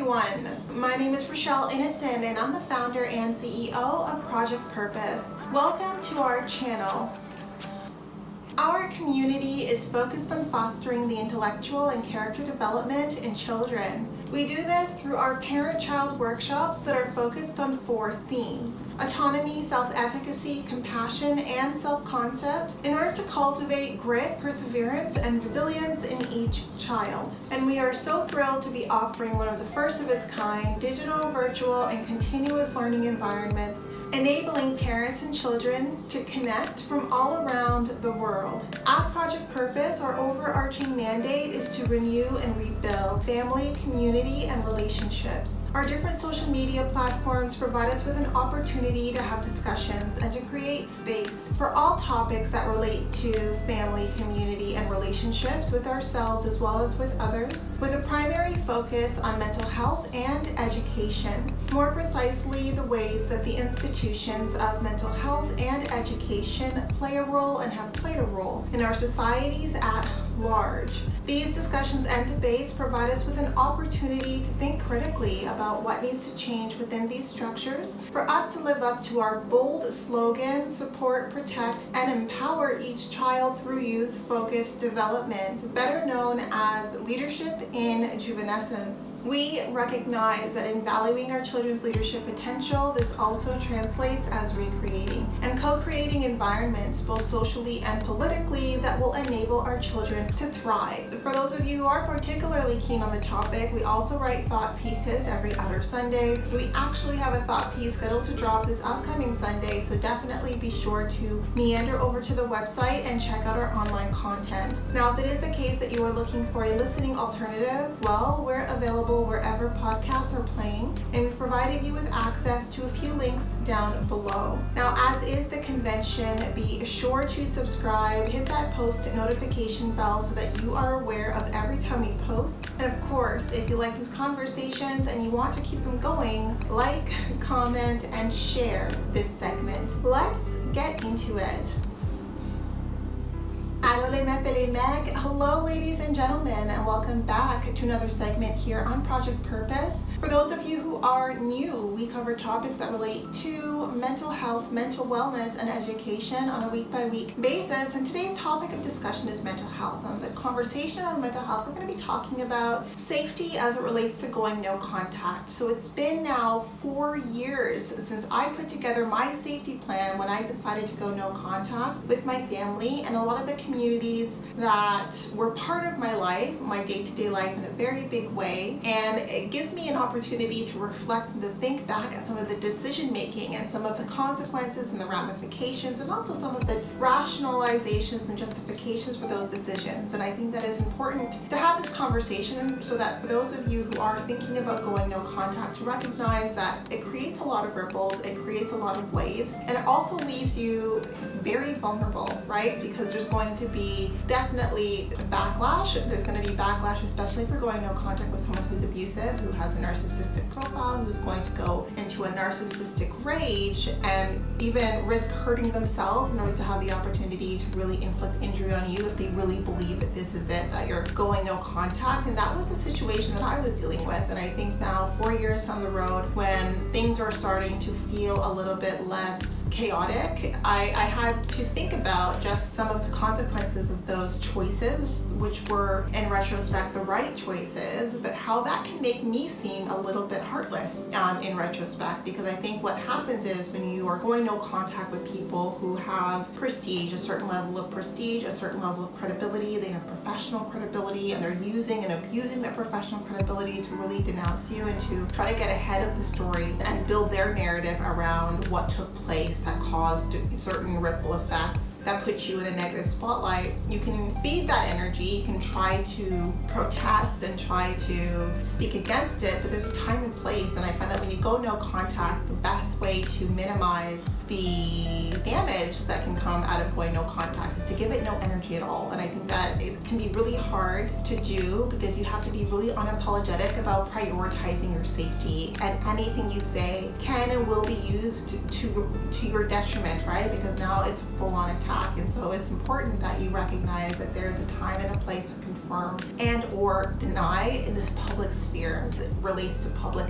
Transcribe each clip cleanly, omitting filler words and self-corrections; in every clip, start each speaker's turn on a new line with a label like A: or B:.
A: everyone, my name is Rochelle Innocent and I'm the founder and CEO of Project Purpose. Welcome to our channel. Our community is focused on fostering the intellectual and character development in children. We do this through our parent-child workshops that are focused on 4 themes: autonomy, self-efficacy, compassion, and self-concept, in order to cultivate grit, perseverance, and resilience in each child. And we are so thrilled to be offering one of the first of its kind digital, virtual, and continuous learning environments, enabling parents and children to connect from all around the world. At Project Purpose, our overarching mandate is to renew and rebuild family, community, and relationships. Our different social media platforms provide us with an opportunity to have discussions and to create space for all topics that relate to family, community, and relationships with ourselves as well as with others, with a primary focus on mental health and education. More precisely, the ways that the institutions of mental health and education play a role and have played a role in our societies at large. These discussions and debates provide us with an opportunity to think critically about what needs to change within these structures for us to live up to our bold slogan: support, protect, and empower each child through youth-focused development, better known as leadership in juvenescence. We recognize that in valuing our children's leadership potential, this also translates as recreating and co-creating environments, both socially and politically, that will enable our children to thrive. For those of you who are particularly keen on the topic, we also write thought pieces every other Sunday. We actually have a thought piece scheduled to drop this upcoming Sunday, so definitely be sure to meander over to the website and check out our online content. Now, if it is the case that you are looking for a listening alternative, well, we're available wherever podcasts are playing, and we've provided you with access to a few links down below. Now, as is the convention, be sure to subscribe, hit that post notification bell so that you are aware of every time we post. And of course, if you like these conversations and you want to keep them going, like, comment, and share this segment. Let's get into it. Hello, ladies and gentlemen, and welcome back to another segment here on Project Purpose. For those of you who are new, we cover topics that relate to mental health, mental wellness, and education on a week-by-week basis. And today's topic of discussion is mental health. On the conversation on mental health, we're going to be talking about safety as it relates to going no contact. So it's been now 4 years since I put together my safety plan when I decided to go no contact with my family and a lot of the communities that were part of my life, my day-to-day life, in a very big way. And it gives me an opportunity to reflect and to think back at some of the decision making and some of the consequences and the ramifications, and also some of the rationalizations and justifications for those decisions. And I think that is important to have this conversation so that for those of you who are thinking about going no contact, to recognize that it creates a lot of ripples, it creates a lot of waves, and it also leaves you very vulnerable, right? Because there's going to be definitely backlash. There's going to be backlash, especially for going no contact with someone who's abusive, who has a narcissistic profile, who's going to go into a narcissistic rage and even risk hurting themselves in order to have the opportunity to really inflict injury on you if they really believe that this is it, that you're going no contact. And that was the situation that I was dealing with. And I think now, 4 years down the road, when things are starting to feel a little bit less chaotic, I had to think about just some of the consequences of those choices, which were in retrospect the right choices, but how that can make me seem a little bit heartless in retrospect. Because I think what happens is when you are going no contact with people who have prestige, a certain level of prestige, a certain level of credibility, they have professional credibility, and they're using and abusing that professional credibility to really denounce you and to try to get ahead of the story and build their narrative around what took place that caused certain ripple effects that put you in a negative spotlight. You can feed that energy, you can try to protest and try to speak against it, but there's a time and place. And I find that when you go no contact, the best way to minimize the damage that can come out of going no contact is to give it no energy at all. And I think that it can be really hard to do because you have to be really unapologetic about prioritizing your safety, and anything you say can and will be used to your detriment, right? Because now it's a full-on attack. And so it's important that you recognize that there's a time and a place to confirm and or deny in this public sphere as it relates to public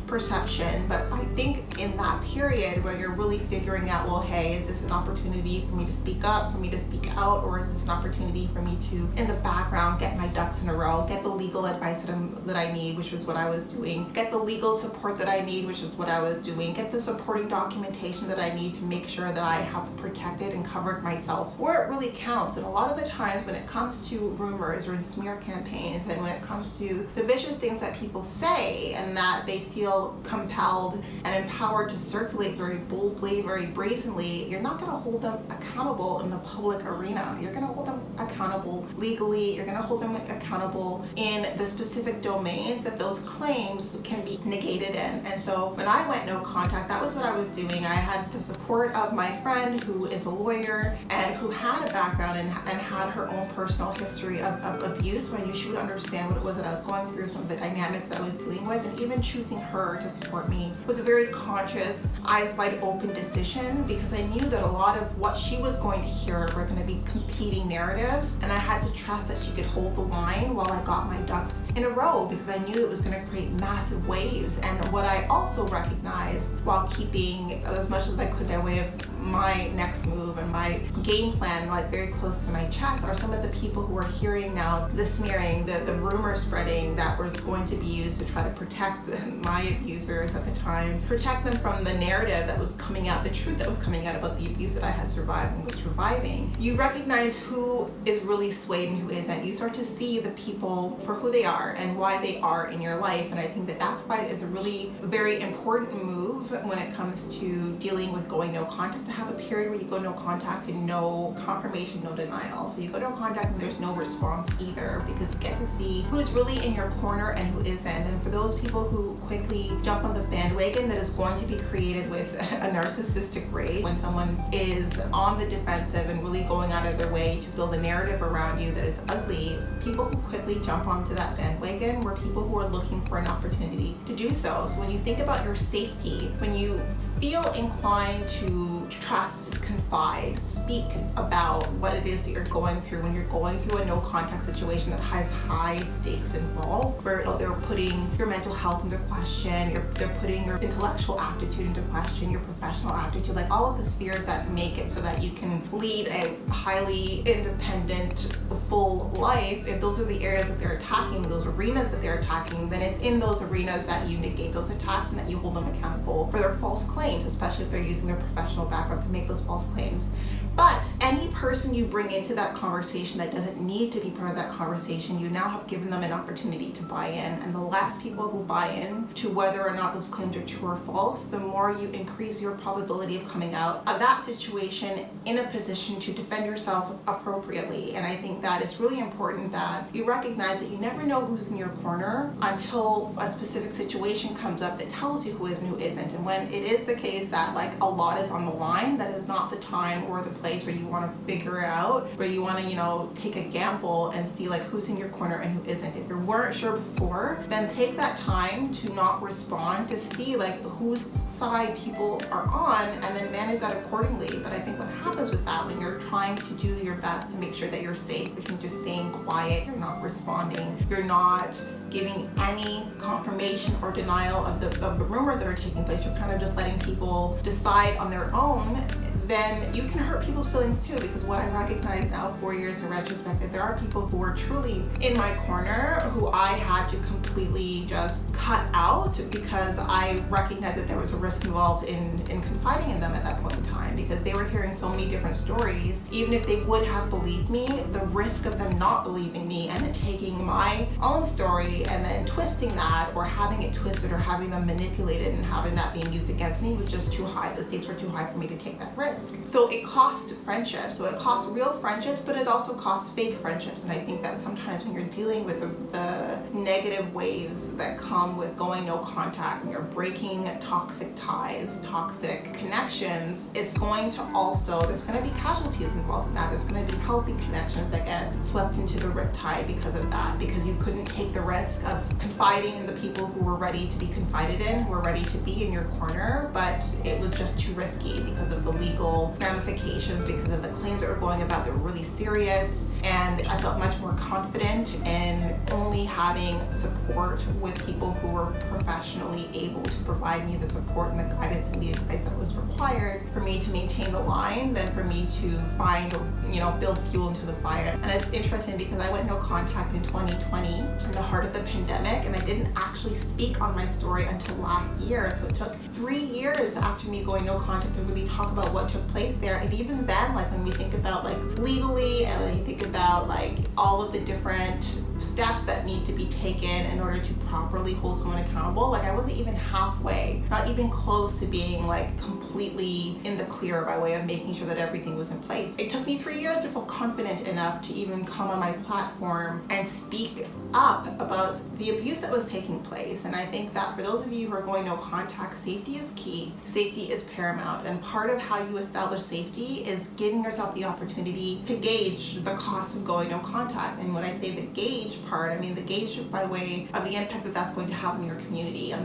A: perception. But I think in that period where you're really figuring out, well, hey, is this an opportunity for me to speak up, for me to speak out, or is this an opportunity for me to, in the background, get my ducks in a row, get the legal advice that I need, which is what I was doing, get the legal support that I need, which is what I was doing, get the supporting documentation that I need to make sure that I have protected and covered myself where it really counts. And a lot of the times when it comes to rumors or in smear campaigns, and when it comes to the vicious things that people say and that they feel compelled and empowered to circulate very boldly, very brazenly, you're not going to hold them accountable in the public arena. You're going to hold them accountable legally. You're going to hold them accountable in the specific domains that those claims can be negated in. And so when I went no contact, that was what I was doing. I had the support of my friend who is a lawyer and who had a background and had her own personal history of abuse. So I knew she would understand what it was that I was going through, some of the dynamics that I was dealing with, and even choosing her to support me was a very conscious, eyes wide open decision, because I knew that a lot of what she was going to hear were going to be competing narratives, and I had to trust that she could hold the line while I got my ducks in a row, because I knew it was going to create massive waves. And what I also recognized while keeping as much as I could by way of my next move and my game plan like very close to my chest are some of the people who are hearing now the smearing, the rumor spreading that was going to be used to try to protect my abusers at the time, protect them from the narrative that was coming out, the truth that was coming out about the abuse that I had survived and was surviving. You recognize who is really swayed and who isn't. You start to see the people for who they are and why they are in your life. And I think that that's why it's a really very important move when it comes to dealing with going no contact, to have a period where you go no contact and no confirmation, no denial. So you go no contact and there's no response either, because you get to see who's really in your corner and who isn't. And for those people who quickly jump on the bandwagon that is going to be created with a narcissistic rage, when someone is on the defensive and really going out of their way to build a narrative around you that is ugly, people who quickly jump onto that bandwagon were people who are looking for an opportunity to do so. So when you think about your safety, when you feel inclined to trust, confide, speak about what it is that you're going through, when you're going through a no contact situation that has high stakes involved, where they're putting your mental health into question, they're putting your intellectual aptitude into question, your professional aptitude, like all of the spheres that make it so that you can lead a highly independent, full life. If those are the areas that they're attacking, those arenas that they're attacking, then it's in those arenas that you negate those attacks and that you hold them accountable for their false claims, especially if they're using their professional background to make those false claims. But any person you bring into that conversation that doesn't need to be part of that conversation, you now have given them an opportunity to buy in. And the less people who buy in to whether or not those claims are true or false, the more you increase your probability of coming out of that situation in a position to defend yourself appropriately. And I think that it's really important that you recognize that you never know who's in your corner until a specific situation comes up that tells you who is and who isn't. And when it is the case that like a lot is on the line, that is not the time or the place where you want to figure out, where you want to, take a gamble and see like who's in your corner and who isn't. If you weren't sure before, then take that time to not respond, to see like whose side people are on, and then manage that accordingly. But I think what happens with that, when you're trying to do your best to make sure that you're safe, which means you're staying quiet, you're not responding, you're not giving any confirmation or denial of the rumors that are taking place, you're kind of just letting people decide on their own, then you can hurt people's feelings too. Because what I recognize now, 4 years in retrospect, that there are people who are truly in my corner who I had to completely just cut out, because I recognized that there was a risk involved in confiding in them at that point in time, because they were hearing so many different stories. Even if they would have believed me, the risk of them not believing me and then taking my own story and then twisting that, or having it twisted, or having them manipulated and having that being used against me, was just too high. The stakes were too high for me to take that risk. risk. So it cost friendships. So it cost real friendships, but it also costs fake friendships. And I think that sometimes when you're dealing with the negative waves that come with going no contact and you're breaking toxic ties, toxic connections, it's going to also, there's going to be casualties involved in that. There's going to be healthy connections that get swept into the riptide because of that, because you couldn't take the risk of confiding in the people who were ready to be confided in, who were ready to be in your corner, but it was just too risky because of the legal ramifications, because of the claims that were going about that were really serious. And I felt much more confident in only having support with people who were professionally able to provide me the support and the guidance and the advice that was required for me to maintain the line than for me to find, build fuel into the fire. And it's interesting because I went no contact in 2020 in the heart of the pandemic, and I didn't actually speak on my story until last year. So it took 3 years after me going no contact to really talk about what took place there. And even then, like when we think about like legally, and when you think about like all of the different steps that need to be taken in order to properly hold someone accountable, like I wasn't even halfway, not even close to being like completely in the clear by way of making sure that everything was in place. It took me 3 years to feel confident enough to even come on my platform and speak up about the abuse that was taking place. And I think that for those of you who are going no contact, safety is key. Safety is paramount. And part of how you establish safety is giving yourself the opportunity to gauge the cost of going no contact. And when I say the gauge part, I mean the gauge by way of the impact that that's going to have on your community, on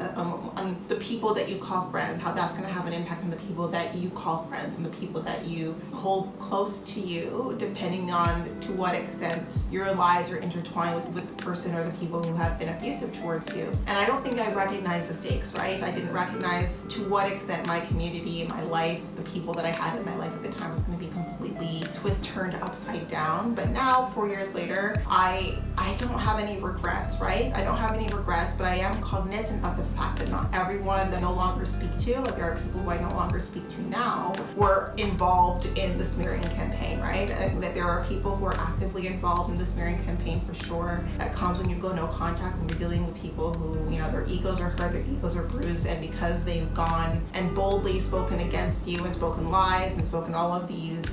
A: the people that you call friends, how that's going to have an impact on the people that you call friends and the people that you hold close to you, depending on to what extent your lives are intertwined with the person or the people who have been abusive towards you. And I don't think I recognized the stakes, right? I didn't recognize to what extent my community, my life, the people that I had in my life at the time was going to be completely turned upside down. But now, 4 years later, I don't have any regrets, right? I don't have any regrets, but I am cognizant of the fact that not everyone that I no longer speak to, like there are people who I no longer speak to now, were involved in the smearing campaign, right? And that there are people who are actively involved in the smearing campaign for sure. That comes when you go no contact and you're dealing with people who, their egos are hurt, their egos are bruised, and because they've gone and boldly spoken against you and spoken lies and spoken all of these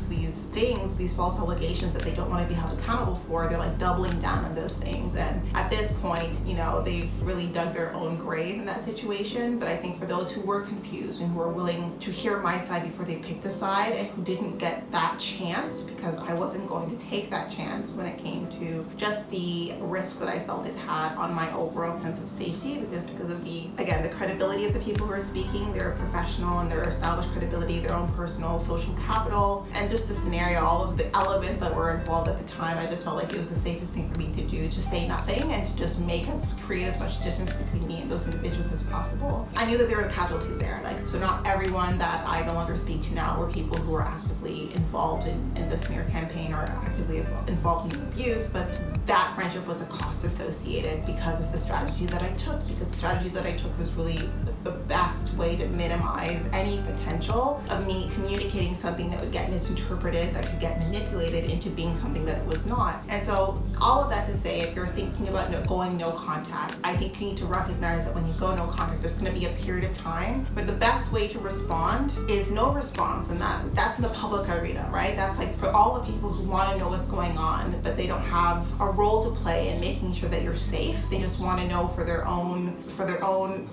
A: things, these false allegations that they don't want to be held accountable for, they're like doubling down on those things. And at this point, they've really dug their own grave in that situation. But I think for those who were confused and who were willing to hear my side before they picked a side, and who didn't get that chance because I wasn't going to take that chance when it came to just the risk that I felt it had on my overall sense of safety, because of the credibility of the people who are speaking, their professional and their established credibility, their own personal social capital, and just the scenario, all of the elements that were involved at the time. I just felt like it was the safest thing for me to do, to say nothing and to just create as much distance between me and those individuals as possible. I knew that there were casualties there, so not everyone that I no longer speak to now were people who were actively involved in the smear campaign or actively involved in abuse, but that friendship was a cost associated because of the strategy that I took, because the strategy that I took was really the best way to minimize any potential of me communicating something that would get misinterpreted, that could get manipulated into being something that it was not. And so all of that to say, if you're thinking about going no contact, I think you need to recognize that when you go no contact, there's going to be a period of time where the best way to respond is no response, and that's in the public arena, right? That's like for all the people who want to know what's going on, but they don't have a role to play in making sure that you're safe. They just want to know for their own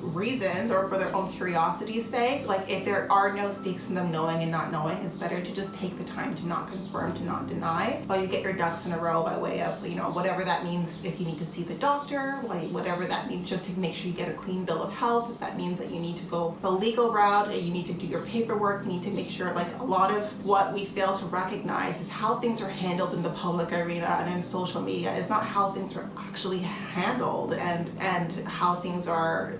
A: reasons or for their own curiosity's sake. Like if there are no stakes in them knowing and not knowing, it's better to just take the time to not confirm, to not deny, while you get your ducks in a row by way of, whatever that means. If you need to see the doctor, whatever that means, just to make sure you get a clean bill of health. If that means that you need to go the legal route, you need to do your paperwork, you need to make sure, a lot of what we fail to recognize is how things are handled in the public arena and in social media is not how things are actually handled and how things are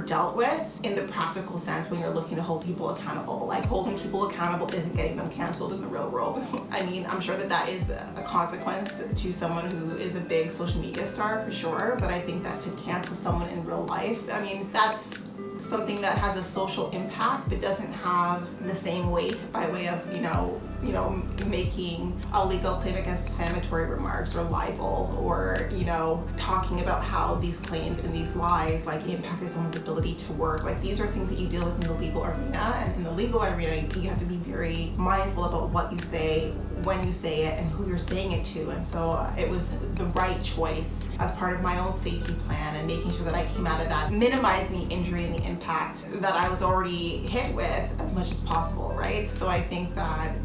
A: dealt with in the practical sense when you're looking to hold people accountable. Like holding people accountable isn't getting them canceled in the real world. I mean, I'm sure that is a consequence to someone who is a big social media star for sure, but I think that to cancel someone in real life, I mean, that's something that has a social impact but doesn't have the same weight by way of, making a legal claim against defamatory remarks or libel, or talking about how these claims and these lies impacted someone's ability to work. These are things that you deal with in the legal arena, and in the legal arena you have to be very mindful about what you say, when you say it, and who you're saying it to. And so it was the right choice as part of my own safety plan, and making sure that I came out of that minimizing the injury and the impact that I was already hit with as much as possible, right? So I think that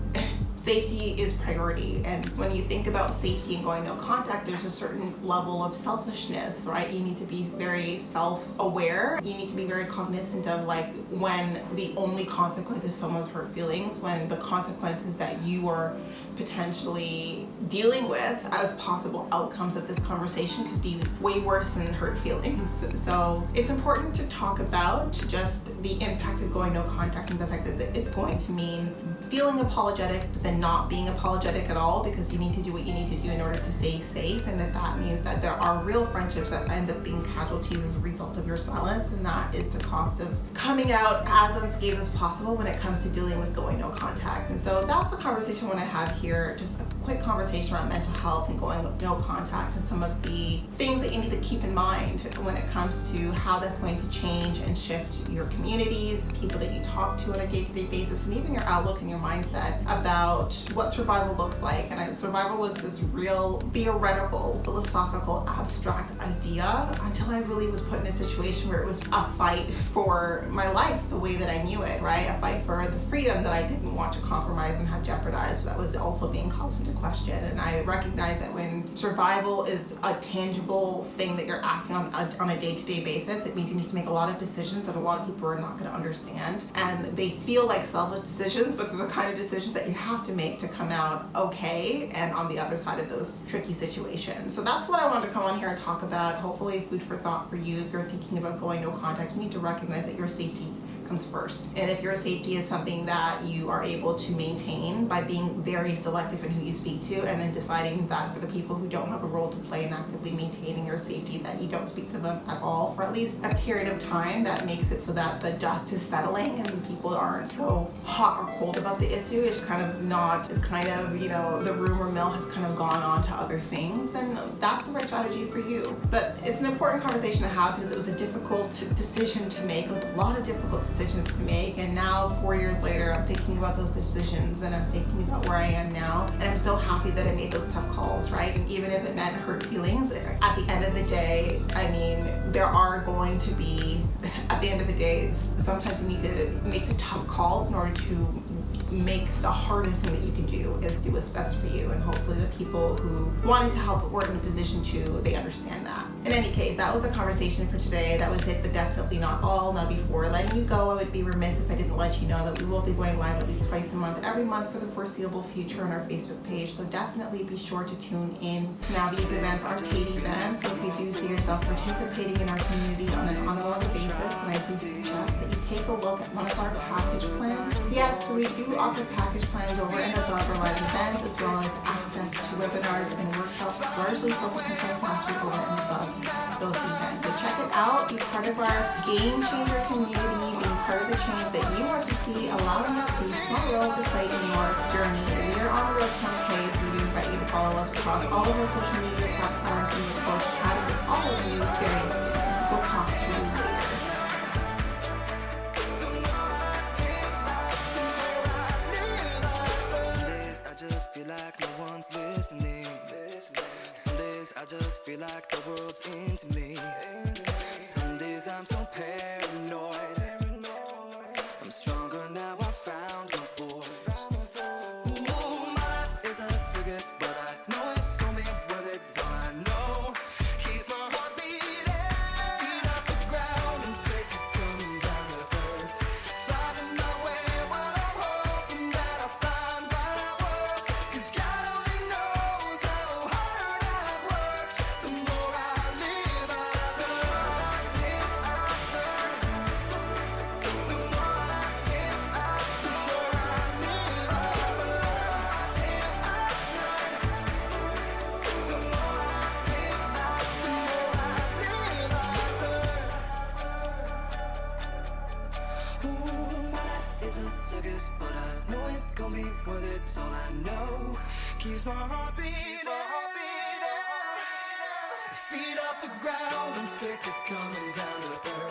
A: safety is priority, and when you think about safety and going no contact, there's a certain level of selfishness, right? You need to be very self-aware. You need to be very cognizant of when the only consequence is someone's hurt feelings, when the consequences that you are potentially dealing with as possible outcomes of this conversation could be way worse than hurt feelings. So it's important to talk about just the impact of going no contact, and the fact that it's going to mean feeling apologetic but then not being apologetic at all, because you need to do what you need to do in order to stay safe, and that means that there are real friendships that end up being casualties as a result of your silence, and that is the cost of coming out as unscathed as possible when it comes to dealing with going no contact. And so that's the conversation I want to have here, just a quick conversation around mental health and going no contact, and some of the things that you need to keep in mind when it comes to how that's going to change and shift your communities, the people that you talk to on a day-to-day basis, and even your outlook and your mindset about what survival looks like. And survival was this real theoretical, philosophical, abstract idea until I really was put in a situation where it was a fight for my life the way that I knew it, right? A fight for the freedom that I didn't want to compromise and have jeopardized, that was also being called into question. And I recognize that when survival is a tangible thing that you're acting on a day-to-day basis, it means you need to make a lot of decisions that a lot of people are not going to understand. And they feel like selfish decisions, but they're the kind of decisions that you have to make to come out okay and on the other side of those tricky situations. So that's what I wanted to come on here and talk about. Hopefully food for thought for you. If you're thinking about going no contact, you need to recognize that your safety comes first. And if your safety is something that you are able to maintain by being very selective in who you speak to, and then deciding that for the people who don't have a role to play in actively maintaining your safety, that you don't speak to them at all for at least a period of time, that makes it so that the dust is settling and people aren't so hot or cold about the issue. It's kind of the rumor mill has kind of gone on to other things, then that's the right strategy for you. But it's an important conversation to have, because it was a difficult decision to make. It was a lot of difficult decisions to make, and now 4 years later I'm thinking about those decisions, and I'm thinking about where I am now, and I'm so happy that I made those tough calls, right? And even if it meant hurt feelings, at the end of the day, there are going to be, at the end of the day, sometimes you need to make the tough calls in order to make the hardest thing that you can do is do what's best for you. And hopefully the people who wanted to help were in a position to, they understand that. In any case, that was the conversation for today. That was it, but definitely not all. Now, before letting you go, I would be remiss if I didn't let you know that we will be going live at least twice a month, every month for the foreseeable future on our Facebook page. So definitely be sure to tune in. Now, these events are paid events, so if you do see yourself participating in our community on an ongoing basis, and I do suggest that you take a look at one of our package plans. Yes, we do offer package plans over and above our live events, as well as access to webinars and workshops largely focused on self-mastery over and above those events. So check it out, be part of our game changer community, being part of the change that you want to see, allowing us a small role to play in your journey. We are on the road to 10K, so we invite you to follow us across all of our social media platforms, and we look forward to chatting with all of you very soon. We'll talk to you later.
B: Just feel like no one's listening. Some days I just feel like the world's into me. Some days I'm so paranoid. I'm stronger now, I found my voice. Ooh, mine is a ticket, but I know it gon' be worth it. So I know keeps my heart beating. Feet off the ground and sick of coming down to earth. Finding my way, what I'm hoping that I find my worth. 'Cause God only knows how hard I've worked. The more I live, I learn. The more I give, the more I live, I learn. Ooh, my life is a circus, but I know it gon' be worth it. It's all I know keeps my heart beating. Feet off the ground, I'm sick of coming down to earth.